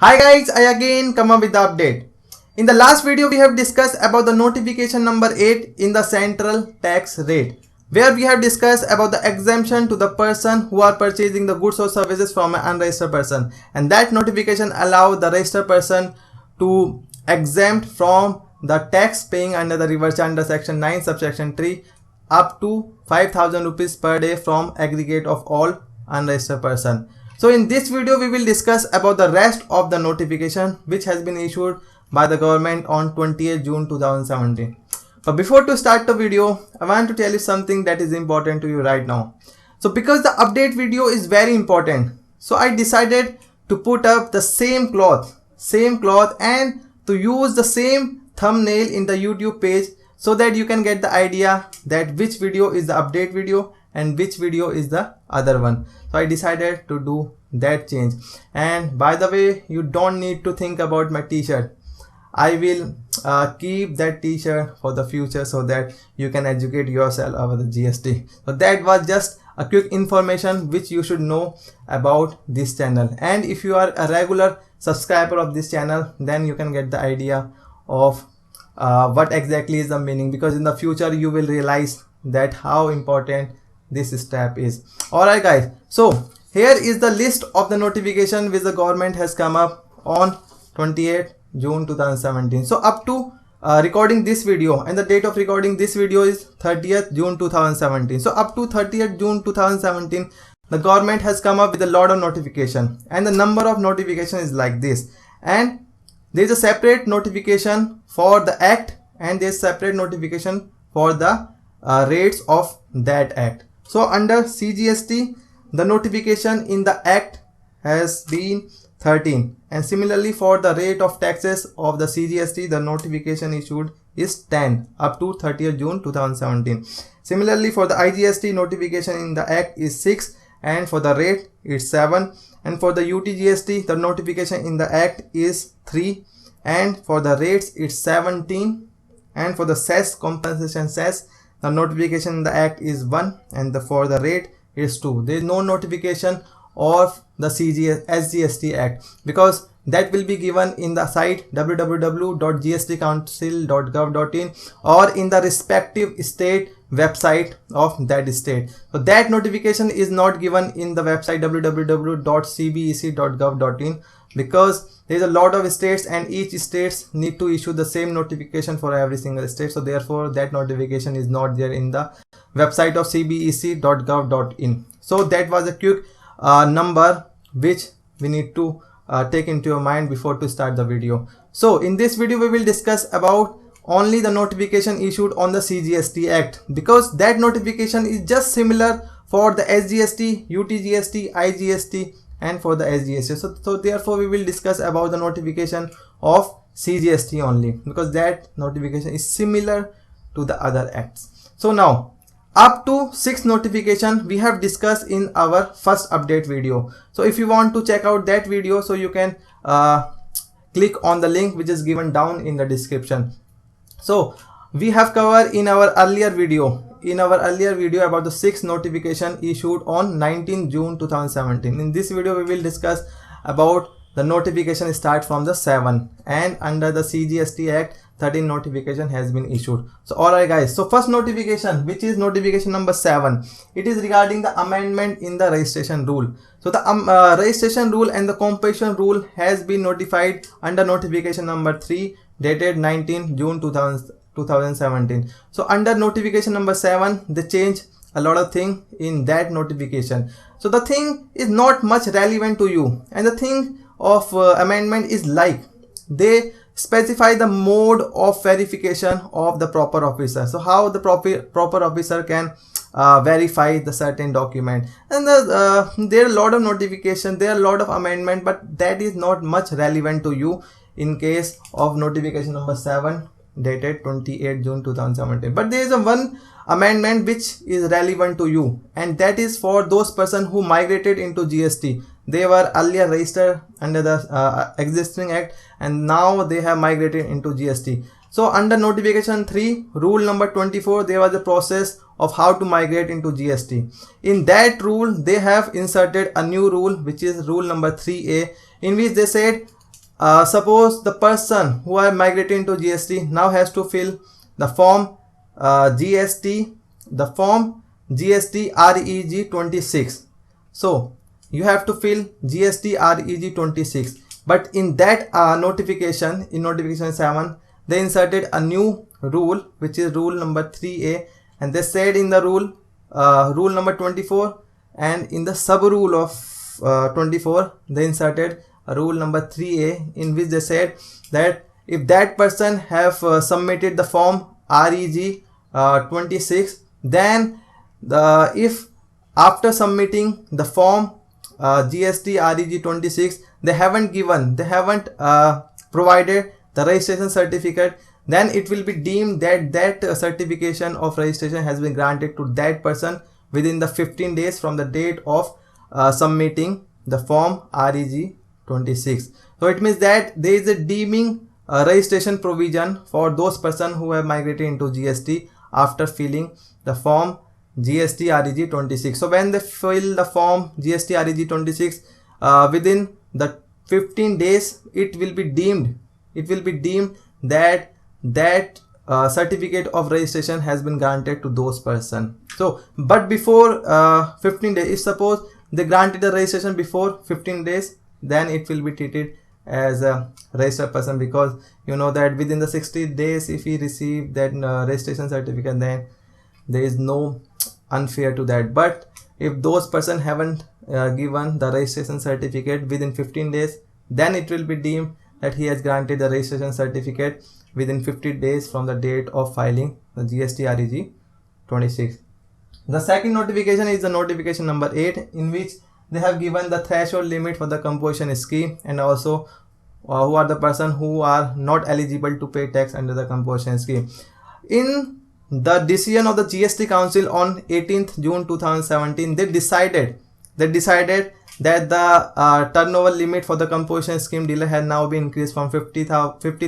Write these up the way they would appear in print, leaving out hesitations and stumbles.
Hi guys, I again come up with the update. In the last video we have discussed about the notification number 8 in the central tax rate, where we have discussed about the exemption to the person who are purchasing the goods or services from an unregistered person, and that notification allows the registered person to exempt from the tax paying under the reverse under section 9 subsection 3 up to 5,000 rupees per day from aggregate of all unregistered person. So in this video we will discuss about the rest of the notification which has been issued by the government on 28th June 2017. But before to start the video, I want to tell you something that is important to you right now. So because the update video is very important, so I decided to put up the same cloth and to use the same thumbnail in the YouTube page so that you can get the idea that which video is the update video and which video is the other one. So I decided to do that change. And by the way, you don't need to think about my t-shirt. I will keep that t-shirt for the future so that you can educate yourself about the GST. So that was just a quick information which you should know about this channel. And if you are a regular subscriber of this channel, then you can get the idea of what exactly is the meaning, because in the future you will realize that how important this step is. Alright guys, so here is the list of the notification which the government has come up on 28th June 2017. So up to recording this video, and the date of recording this video is 30th June 2017. So up to 30th June 2017, the government has come up with a lot of notification, and the number of notification is like this. And there is a separate notification for the act, and there is separate notification for the rates of that act. So under CGST, the notification in the act has been 13, and similarly for the rate of taxes of the CGST, the notification issued is 10 up to 30th June 2017. Similarly for the IGST, notification in the act is 6, and for the rate it's 7, and for the UTGST, the notification in the act is 3, and for the rates it's 17, and for the cess, compensation cess, the notification in the act is 1, and for the rate is 2. There is no notification of the SGST Act, because that will be given in the site www.gstcouncil.gov.in or in the respective state website of that state. So that notification is not given in the website www.cbec.gov.in, because there is a lot of states and each states need to issue the same notification for every single state. So therefore that notification is not there in the website of cbec.gov.in. So that was a quick number which we need to take into your mind before to start the video. So in this video we will discuss about only the notification issued on the CGST Act, because that notification is just similar for the SGST, UTGST, IGST and for the SGST. So therefore we will discuss about the notification of CGST only, because that notification is similar to the other acts. So now up to 6 notification we have discussed in our first update video. So if you want to check out that video, so you can click on the link which is given down in the description. So we have covered in our earlier video about the 6 notification issued on 19 June 2017. In this video we will discuss about the notification start from the 7, and under the CGST Act 13 notification has been issued. So alright guys, so first notification, which is notification number 7, it is regarding the amendment in the registration rule. So the registration rule and the compulsion rule has been notified under notification number 3 dated 19 June 2017. So under notification number 7 they change a lot of things in that notification. So the thing is not much relevant to you, and the thing of amendment is like they specify the mode of verification of the proper officer. So how the proper officer can verify the certain document, and there are a lot of notification, there are a lot of amendment, but that is not much relevant to you in case of notification number 7 dated 28 June 2017. But there is a one amendment which is relevant to you, and that is for those person who migrated into GST. They were earlier registered under the existing act, and now they have migrated into GST. So under notification 3 rule number 24, there was a process of how to migrate into GST. In that rule they have inserted a new rule, which is rule number 3A, in which they said suppose the person who are migrating to GST now has to fill the form GST REG 26. So you have to fill GST REG 26, but in that notification, in notification 7, they inserted a new rule, which is rule number 3A, and they said in the rule number 24, and in the sub rule of 24 they inserted a rule number 3A, in which they said that if that person have submitted the form REG 26, then if after submitting the form GST REG 26 they haven't provided the registration certificate, then it will be deemed that certification of registration has been granted to that person within the 15 days from the date of submitting the form REG 26. So it means that there is a deeming registration provision for those persons who have migrated into GST after filling the form GST REG 26. So when they fill the form GST REG 26 within the 15 days, it will be deemed that certificate of registration has been granted to those person. So but before 15 days, if suppose they granted the registration before 15 days, then it will be treated as a registered person, because you know that within the 60 days if he receive that registration certificate, then there is no unfair to that. But if those person haven't given the registration certificate within 15 days, then it will be deemed that he has granted the registration certificate within 50 days from the date of filing the GST REG 26. The second notification is the notification number 8, in which they have given the threshold limit for the composition scheme, and also who are the person who are not eligible to pay tax under the composition scheme. In the decision of the GST Council on 18th June 2017, they decided that the turnover limit for the composition scheme dealer has now been increased from 50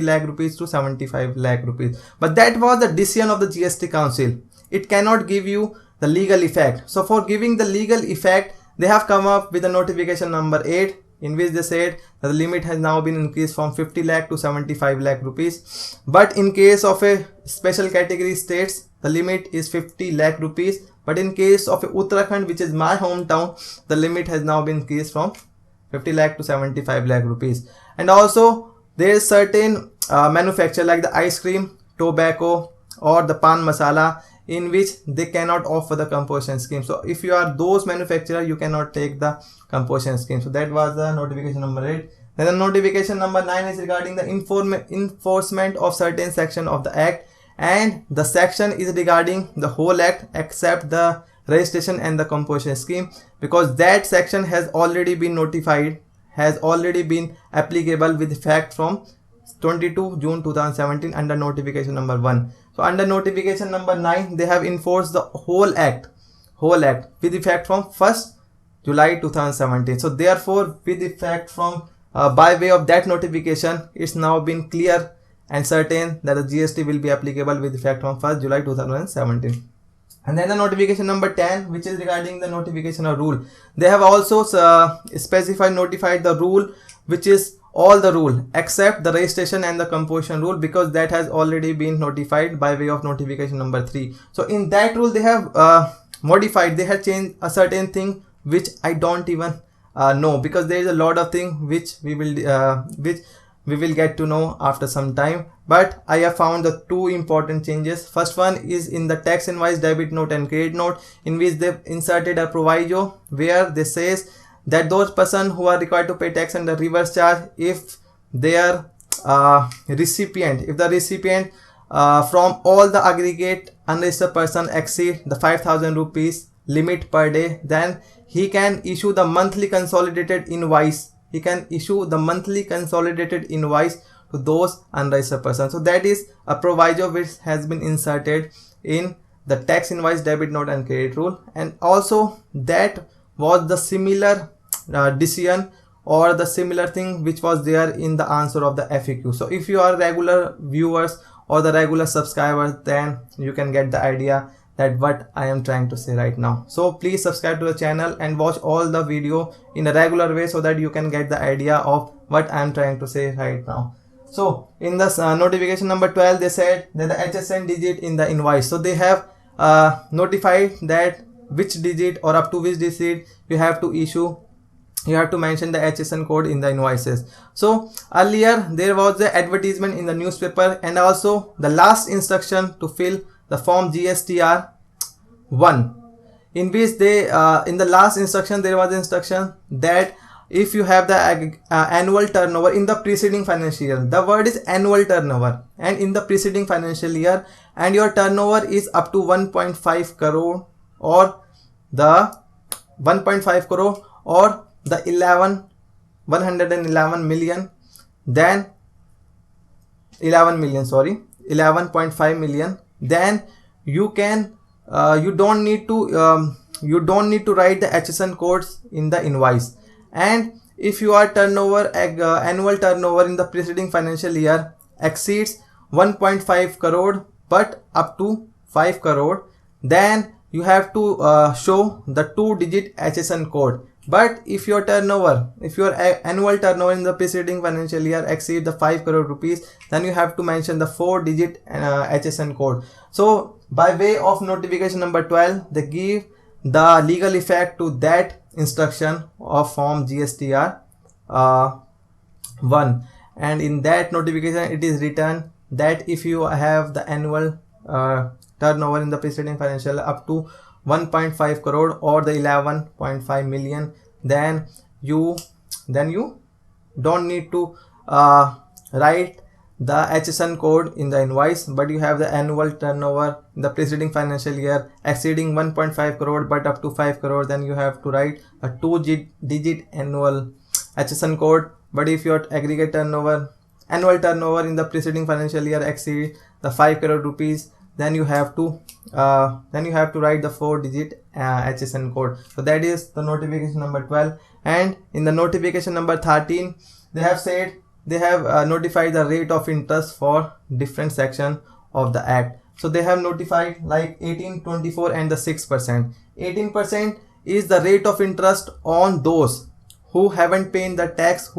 lakh rupees to 75 lakh rupees. But that was the decision of the GST Council. It cannot give you the legal effect. So for giving the legal effect, they have come up with a notification number 8, in which they said that the limit has now been increased from 50 lakh to 75 lakh rupees. But in case of a special category states, the limit is 50 lakh rupees. But in case of Uttarakhand, which is my hometown, the limit has now been increased from 50 lakh to 75 lakh rupees. And also there is certain manufacturer like the ice cream, tobacco or the pan masala, in which they cannot offer the composition scheme. So if you are those manufacturer, you cannot take the composition scheme. So that was the notification number 8. Then the notification number 9 is regarding the enforcement of certain section of the act, and the section is regarding the whole act except the registration and the composition scheme, because that section has already been notified, has already been applicable with effect from 22 June 2017 under notification number 1. So under notification number 9, they have enforced the whole act with effect from 1st July 2017. So therefore, with effect from by way of that notification, it's now been clear and certain that the GST will be applicable with effect from 1st July 2017. And then the notification number 10, which is regarding the notification of rule. They have also notified the rule, which is all the rule except the registration and the composition rule, because that has already been notified by way of notification number 3. So in that rule, they have modified, they have changed a certain thing which I don't even know, because there is a lot of things which we will get to know after some time. But I have found the 2 important changes. First one is in the tax invoice debit note and credit note, in which they inserted a proviso where they says that those persons who are required to pay tax under reverse charge, if their recipient from all the aggregate unregistered person exceed the 5,000 rupees limit per day, then he can issue the monthly consolidated invoice. He can issue the monthly consolidated invoice to those unregistered persons. So that is a proviso which has been inserted in the tax invoice debit note and credit rule. And also that was the similar decision or the similar thing which was there in the answer of the FAQ. So if you are regular viewers or the regular subscribers, then you can get the idea that what I am trying to say right now. So please subscribe to the channel and watch all the video in a regular way, so that you can get the idea of what I am trying to say right now. So in this notification number 12, they said that the HSN digit in the invoice. So they have notified that which digit or up to which digit you have to issue. You have to mention the HSN code in the invoices. So earlier there was the advertisement in the newspaper, and also the last instruction to fill the form GSTR 1, in which they in the last instruction there was instruction that if you have the annual turnover in the preceding financial year, the word is annual turnover, and in the preceding financial year, and your turnover is up to 1.5 crore or the 1.5 crore or the 111 million, then 11.5 million, then you can you don't need to write the HSN codes in the invoice. And if your turnover annual turnover in the preceding financial year exceeds 1.5 crore but up to 5 crore, then you have to show the 2-digit HSN code. But if your annual turnover in the preceding financial year exceeds the 5 crore rupees, then you have to mention the 4-digit HSN code. So by way of notification number 12, they give the legal effect to that instruction of form GSTR 1, and in that notification it is written that if you have the annual turnover in the preceding financial up to 1.5 crore or the 11.5 million, then you don't need to write the HSN code in the invoice, but you have the annual turnover in the preceding financial year exceeding 1.5 crore but up to 5 crore, then you have to write a 2-digit annual HSN code. But if your aggregate annual turnover in the preceding financial year exceeds the 5 crore rupees, then you have to write the 4-digit HSN code. So that is the notification number 12. And in the notification number 13, they have said they have notified the rate of interest for different section of the act. So they have notified like 18, 24 and the 6%. 18% is the rate of interest on those who haven't paid the tax,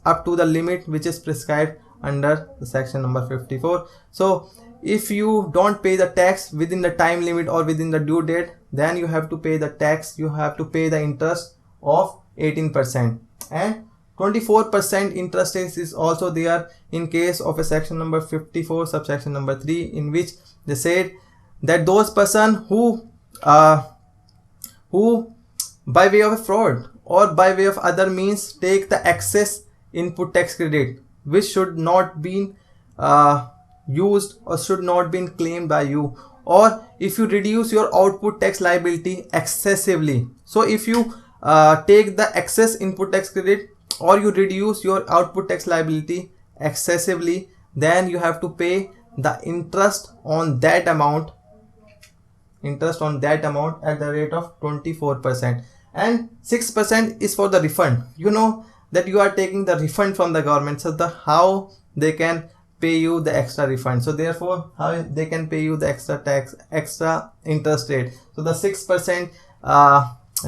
up to the limit which is prescribed under the section number 54. So if you don't pay the tax within the time limit or within the due date, then you have to pay the tax, you have to pay the interest of 18%. And 24% interest is also there in case of a section number 54 subsection number 3, in which they said that those person who by way of a fraud or by way of other means take the excess input tax credit which should not be used or should not be claimed by you, or if you reduce your output tax liability excessively. So if you take the excess input tax credit or you reduce your output tax liability excessively, then you have to pay the interest on that amount at the rate of 24%, and 6% is for the refund. You know that you are taking the refund from the government, so how they can pay you the extra refund, so therefore how they can pay you the extra interest rate. So the 6%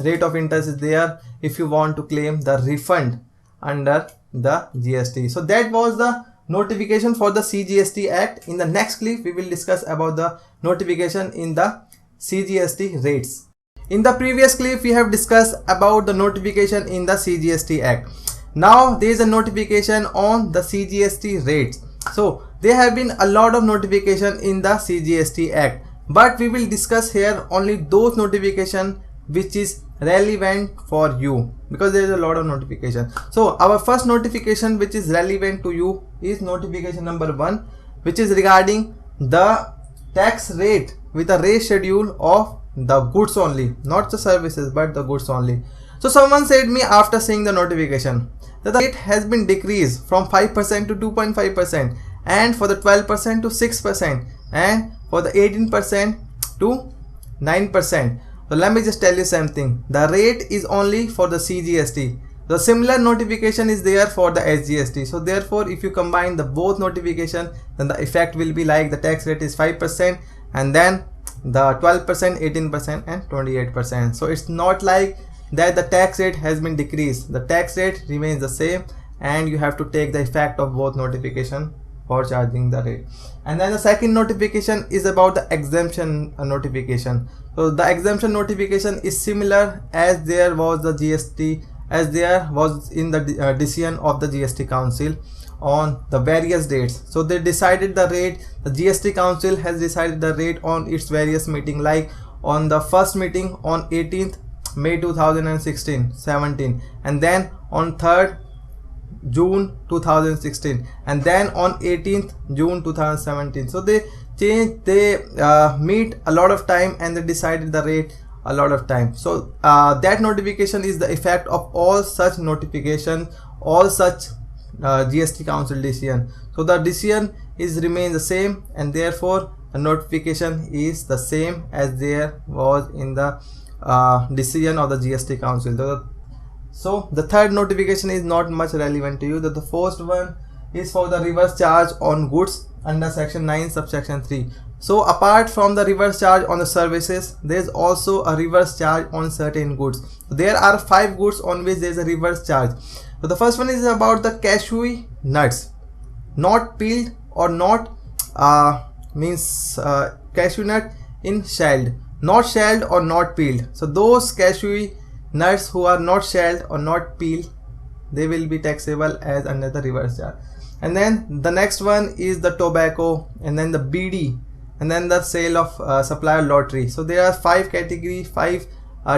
rate of interest is there if you want to claim the refund under the GST. So that was the notification for the CGST Act. In the next clip we will discuss about the notification in the CGST rates. In the previous clip we have discussed about the notification in the CGST Act. Now there is a notification on the CGST rates. So there have been a lot of notification in the CGST Act, but we will discuss here only those notification which is relevant for you, because there is a lot of notification. So our first notification which is relevant to you is notification number 1, which is regarding the tax rate with a rate schedule of the goods only, not the services but the goods only. So someone said me after seeing the notification that the rate has been decreased from 5% to 2.5%, and for the 12% to 6%, and for the 18% to 9%. So let me just tell you something. The rate is only for the CGST. The similar notification is there for the SGST. So therefore, if you combine the both notification, then the effect will be like the tax rate is 5%, and then the 12%, 18% and 28%. So it's not like that the tax rate has been decreased. The tax rate remains the same, and you have to take the effect of both notification for charging the rate. And then the second notification is about the exemption notification. So the exemption notification is similar as there was the GST, as there was in the decision of the GST Council on the various dates. So they decided the rate, the GST Council has decided the rate on its various meeting, like on the first meeting on 18th May 2017, and then on 3rd June 2016, and then on 18th June 2017. So they meet a lot of time and they decided the rate a lot of time. So that notification is the effect of all such notification, all such GST Council decision. So the decision remains the same, and therefore the notification is the same as there was in the decision of the GST Council. So the third notification is not much relevant to you. The first one is for the reverse charge on goods under section 9 subsection 3. So apart from the reverse charge on the services, there is also a reverse charge on certain goods. There are 5 goods on which there is a reverse charge. So the first one is about the cashew nuts, not peeled or not cashew nut in shelled, not shelled or not peeled. So those cashew nuts who are not shelled or not peeled, they will be taxable as under the reverse charge. And then the next one is the tobacco, and then the BD, and then the sale of supplier lottery. So there are 5 category, 5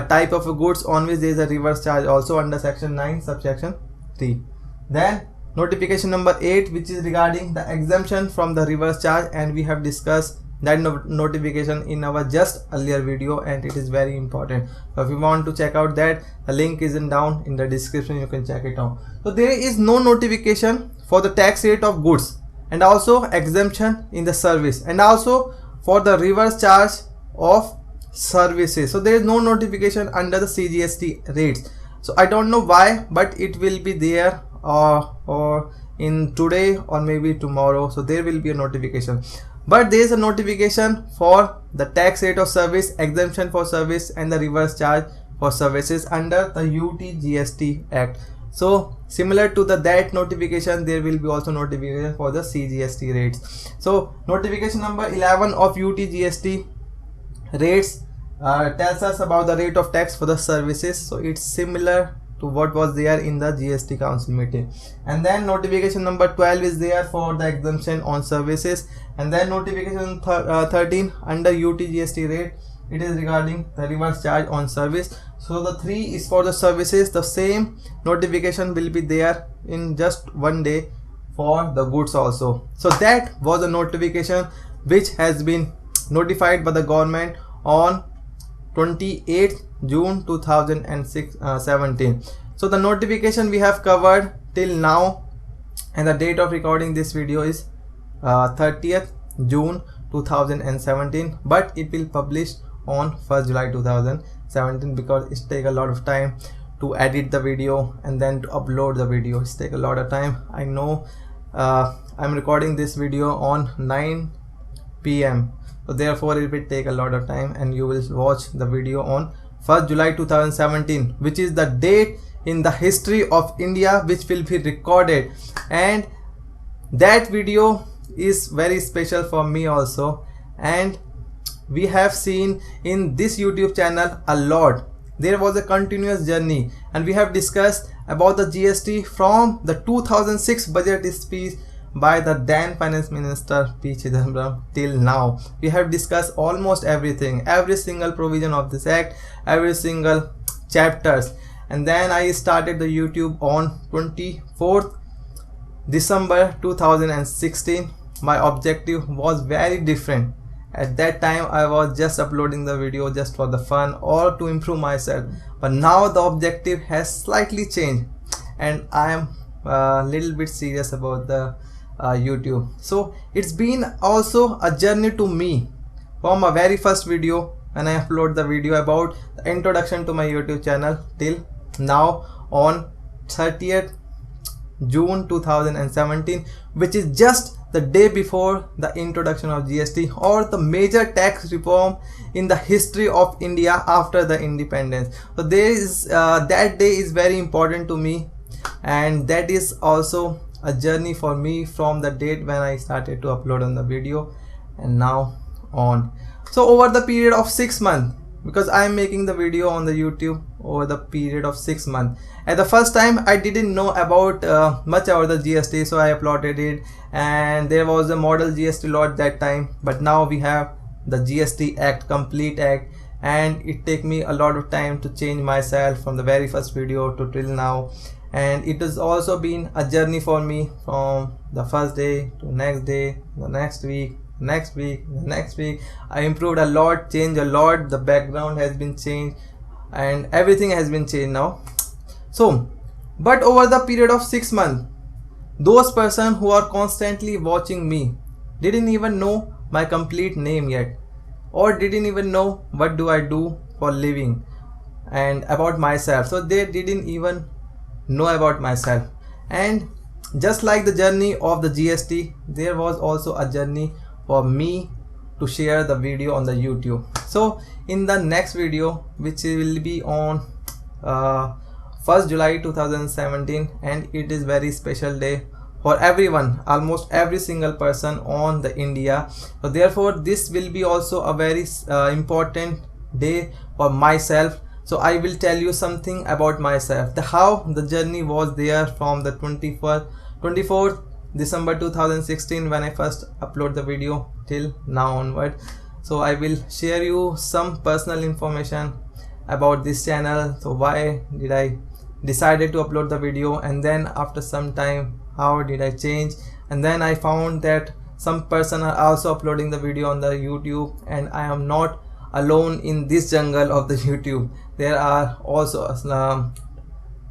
type of goods on which there is a reverse charge also under section 9 subsection 3. Then notification number 8, which is regarding the exemption from the reverse charge, and we have discussed that notification in our just earlier video, and it is very important. So if you want to check out that, the link is down in the description, you can check it out. So there is no notification for the tax rate of goods, and also exemption in the service, and also for the reverse charge of services. So there is no notification under the CGST rates. So I don't know why, but it will be there or in today or maybe tomorrow. So there will be a notification, but there is a notification for the tax rate of service, exemption for service, and the reverse charge for services under the UT-GST Act. So similar to that notification, there will be also notification for the CGST rates. So notification number 11 of UT-GST rates tells us about the rate of tax for the services. So it's similar to what was there in the GST Council meeting. And then notification number 12 is there for the exemption on services, and then notification 13 under UT-GST rate, it is regarding the reverse charge on service. So the 3 is for the services. The same notification will be there in just one day for the goods also. So that was a notification which has been notified by the government on 28th June 2017. So the notification we have covered till now, and the date of recording this video is 30th June 2017, but it will publish on 1st July 2017 because it takes a lot of time to edit the video and then to upload the video. It takes a lot of time. I know I'm recording this video on 9 PM, so therefore it will take a lot of time, and you will watch the video on 1st July 2017, which is the date in the history of India which will be recorded. And that video is very special for me also, and we have seen in this YouTube channel a lot. There was a continuous journey, and we have discussed about the GST from the 2006 budget speech by the then Finance Minister P. Chidambaram till now. We have discussed almost everything, every single provision of this act, every single chapters. And then I started the YouTube on 24th December 2016. My objective was very different. At that time I was just uploading the video just for the fun or to improve myself, but now the objective has slightly changed, and I am a little bit serious about the YouTube. So it's been also a journey to me from my very first video when I upload the video about the introduction to my YouTube channel till now on 30th June 2017, which is just the day before the introduction of GST, or the major tax reform in the history of India after the independence. So there is that day is very important to me, and that is also a journey for me from the date when I started to upload on the video and now on. So over the period of 6 months, because I am making the video on the YouTube over the period of 6 months. At the first time I didn't know about much about the GST, so I uploaded it, and there was a model GST law at that time. But now we have the GST Act, complete act, and it take me a lot of time to change myself from the very first video to till now. And it has also been a journey for me from the first day to next day, the next week, next week, the next week. I improved a lot, changed a lot, the background has been changed, and everything has been changed now. So but over the period of 6 months, those persons who are constantly watching me didn't even know my complete name yet, or didn't even know what do I do for living and about myself. So they didn't even know about myself. And just like the journey of the GST, there was also a journey for me to share the video on the YouTube. So in the next video, which will be on 1st July 2017, and it is very special day for everyone, almost every single person on the India. So therefore this will be also a very important day for myself. So I will tell you something about myself, how the journey was there from the 24th December 2016 when I first upload the video till now onward. So I will share you some personal information about this channel. So why did I decided to upload the video, and then after some time how did I change, and then I found that some person are also uploading the video on the YouTube, and I am not alone in this jungle of the YouTube. There are also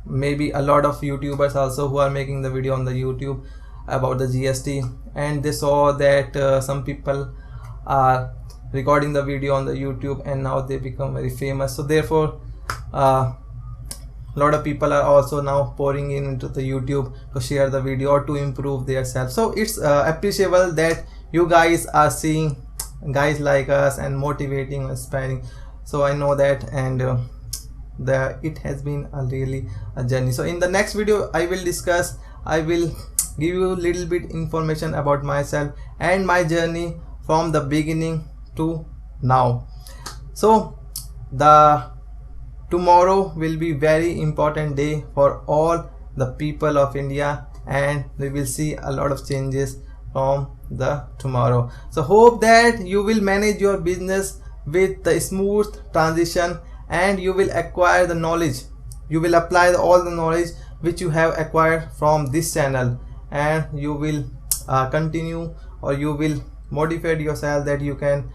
maybe a lot of YouTubers also who are making the video on the YouTube about the GST, and they saw that some people are recording the video on the YouTube and now they become very famous. So therefore a lot of people are also now pouring into the YouTube to share the video or to improve their self. So it's appreciable that you guys are seeing guys like us and motivating, inspiring. So I know that, and it has been really a journey. So in the next video I will give you a little bit information about myself and my journey from the beginning to now. So the tomorrow will be very important day for all the people of India, and we will see a lot of changes from the tomorrow. So hope that you will manage your business with the smooth transition, and you will acquire the knowledge, you will apply all the knowledge which you have acquired from this channel, and you will continue, or you will motivate yourself that you can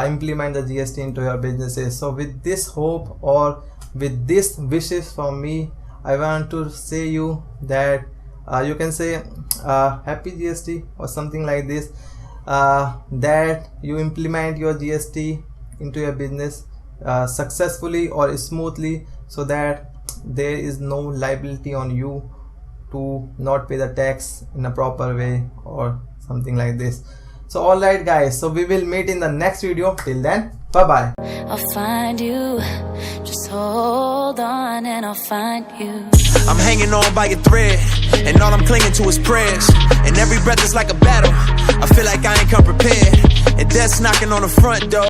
implement the GST into your businesses. So with this hope, or with this wishes from me, I want to say you that you can say happy GST or something like this, that you implement your GST into your business successfully or smoothly, so that there is no liability on you to not pay the tax in a proper way or something like this. So alright guys, so we will meet in the next video. Till then, bye bye. I'll find you, just hold on and I'll find you. I'm hanging on by a thread, and all I'm clinging to is prayers, and every breath is like a battle. I feel like I ain't come prepared, and death's knocking on the front door.